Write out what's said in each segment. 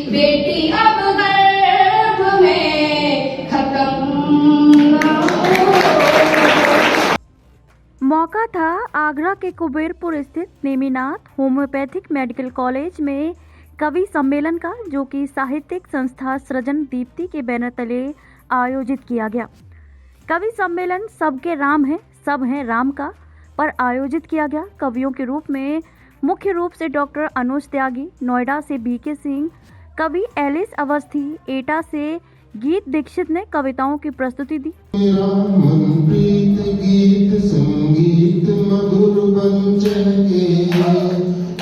बेटी अब गर्भ में खत्म न हो। मौका था आगरा के कुबेरपुर स्थित नेमिनाथ होम्योपैथिक मेडिकल कॉलेज में कवि सम्मेलन का, जो कि साहित्यिक संस्था सृजन दीप्ति के बैनर तले आयोजित किया गया। कवि सम्मेलन सबके राम है, सब हैं राम का पर आयोजित किया गया। कवियों के रूप में मुख्य रूप से डॉक्टर अनुज त्यागी, नोएडा से बीके सिंह, कवि एलिस अवस्थी, एटा से गीत दीक्षित ने कविताओं की प्रस्तुति दी। गीत संगीत मधुर बंचन के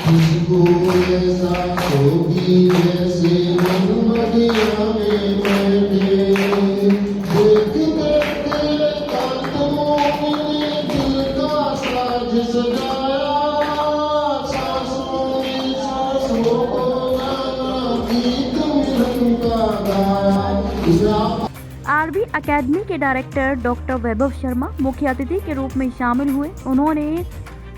खुशबू ऐसा होगी जैसे मन मदिरा में बैठे। देख देखते कांतों में दिल का साज सजाया, सांसों में सांसों को गाना गीत मिलन का गाया। आरबी एकेडमी के डायरेक्टर डॉक्टर वैभव शर्मा मुख्य अतिथि के रूप में शामिल हुए। उन्होंने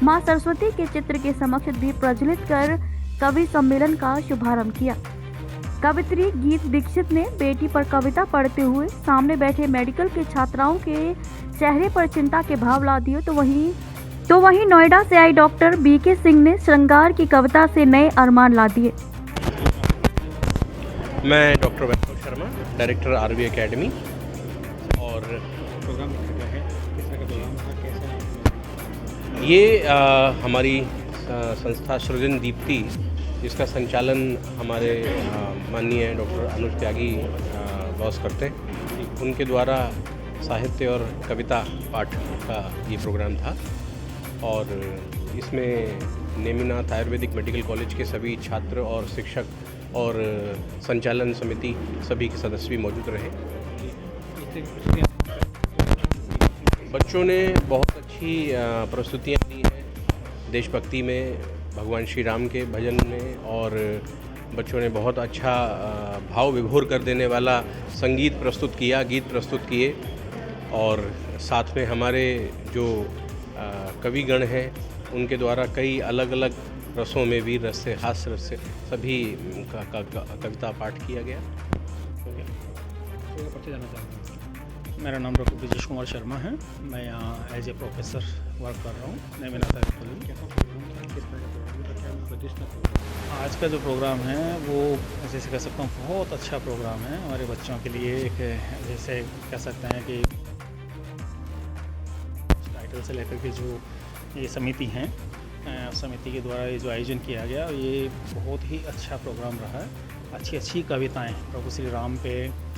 मां सरस्वती के चित्र के समक्ष दीप प्रज्वलित कर कवि सम्मेलन का शुभारंभ किया। कवित्री गीत दीक्षित ने बेटी पर कविता पढ़ते हुए सामने बैठे मेडिकल के छात्राओं के चेहरे पर चिंता के भाव ला दिए। तो वहीं नोएडा से आई डॉक्टर बीके सिंह ने श्रृंगार की कविता से नए अरमान ला दिए। मैं डॉक्टर वैभव शर्मा, डायरेक्टर आरबी एकेडमी। और प्रोग्राम क्या है, किस तरह का प्रोग्राम था, कैसा? ये हमारी संस्था सृजन दीप्ति, जिसका संचालन हमारे माननीय डॉक्टर अनुज त्यागी बॉस करते हैं, उनके द्वारा साहित्य और कविता पाठ का ये प्रोग्राम था। और इसमें नेमिनाथ आयुर्वेदिक मेडिकल कॉलेज के सभी छात्र और शिक्षक और संचालन समिति सभी के सदस्य भी मौजूद रहे। बच्चों ने बहुत अच्छी प्रस्तुतियाँ दी हैं देशभक्ति में, भगवान श्री राम के भजन में, और बच्चों ने बहुत अच्छा भाव विभोर कर देने वाला संगीत प्रस्तुत किया, गीत प्रस्तुत किए। और साथ में हमारे जो कविगण हैं उनके द्वारा कई अलग अलग रसों में, वीर रस से, हास्य रस से सभी का कविता पाठ किया गया। मेरा नाम डॉक्टर ब्रिजेश कुमार शर्मा है। मैं यहाँ एज ए प्रोफेसर वर्क कर रहा हूँ नेमिनाथ कॉलेज। आज का जो प्रोग्राम है वो जैसे कह सकता हूँ बहुत अच्छा प्रोग्राम है हमारे बच्चों के लिए। एक जैसे कह सकते हैं कि टाइटल से लेकर के जो ये समिति हैं, समिति के द्वारा ये जो आयोजन किया गया, ये बहुत ही अच्छा प्रोग्राम रहा है। अच्छी कविताएं प्रभु श्री राम पे,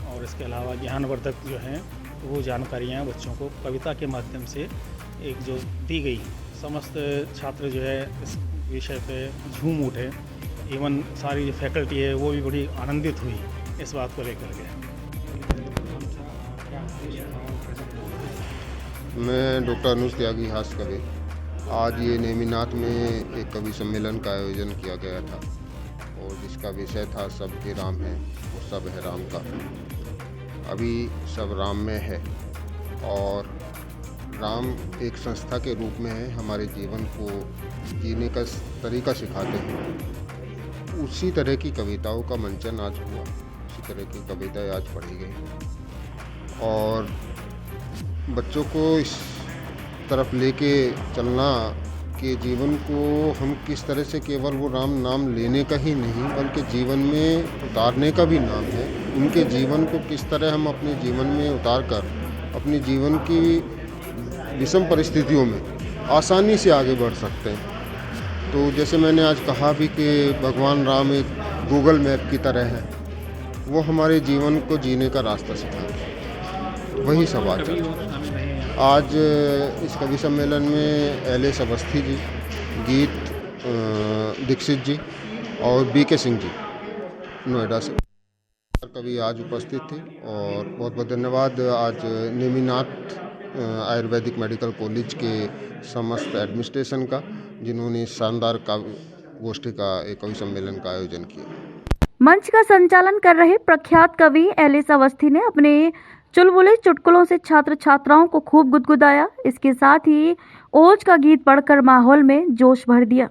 और इसके अलावा ज्ञानवर्धक जो हैं वो जानकारियां बच्चों को कविता के माध्यम से एक जो दी गई, समस्त छात्र जो है इस विषय पे झूम उठे। इवन सारी जो फैकल्टी है वो भी बड़ी आनंदित हुई इस बात को लेकर के। मैं डॉक्टर अनुज त्यागी, हास्य कवि। आज ये नेमिनाथ में एक कवि सम्मेलन का आयोजन किया गया था और जिसका विषय था सबके राम है और सब है राम का। अभी सब राम में है और राम एक संस्था के रूप में है, हमारे जीवन को जीने का तरीका सिखाते हैं। उसी तरह की कविताओं का मंचन आज हुआ, उसी तरह की कविताएं आज पढ़ी गई और बच्चों को इस तरफ लेके चलना कि जीवन को हम किस तरह से केवल वो राम नाम लेने का ही नहीं बल्कि जीवन में उतारने का भी नाम है। उनके जीवन को किस तरह हम अपने जीवन में उतार कर अपने जीवन की विषम परिस्थितियों में आसानी से आगे बढ़ सकते हैं। तो जैसे मैंने आज कहा भी कि भगवान राम एक गूगल मैप की तरह है, वो हमारे जीवन को जीने का रास्ता सिखाते हैं। वही सब आज इस कवि सम्मेलन में एलिस अवस्थी जी, गीत दीक्षित जी और बीके सिंह जी नोएडा से कवि आज उपस्थित थे। और बहुत बहुत धन्यवाद आज नेमिनाथ आयुर्वेदिक मेडिकल कॉलेज के समस्त एडमिनिस्ट्रेशन का, जिन्होंने शानदार गोष्ठी का एक कवि सम्मेलन का आयोजन किया। मंच का संचालन कर रहे प्रख्यात कवि एलिस अवस्थी ने अपने चुलबुले चुटकुलों से छात्र छात्राओं को खूब गुदगुदाया। इसके साथ ही ओज का गीत पढ़कर माहौल में जोश भर दिया।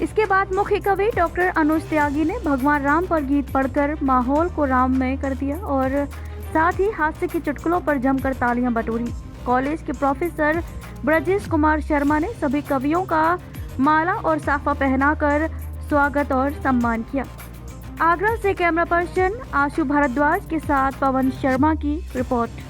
इसके बाद मुख्य कवि डॉक्टर अनुज त्यागी ने भगवान राम पर गीत पढ़कर माहौल को राममय कर दिया और साथ ही हास्य के चुटकुलों पर जमकर तालियां बटोरी। कॉलेज के प्रोफेसर ब्रजेश कुमार शर्मा ने सभी कवियों का माला और साफा पहनाकर स्वागत और सम्मान किया। आगरा से कैमरा पर्सन आशु भारद्वाज के साथ पवन शर्मा की रिपोर्ट।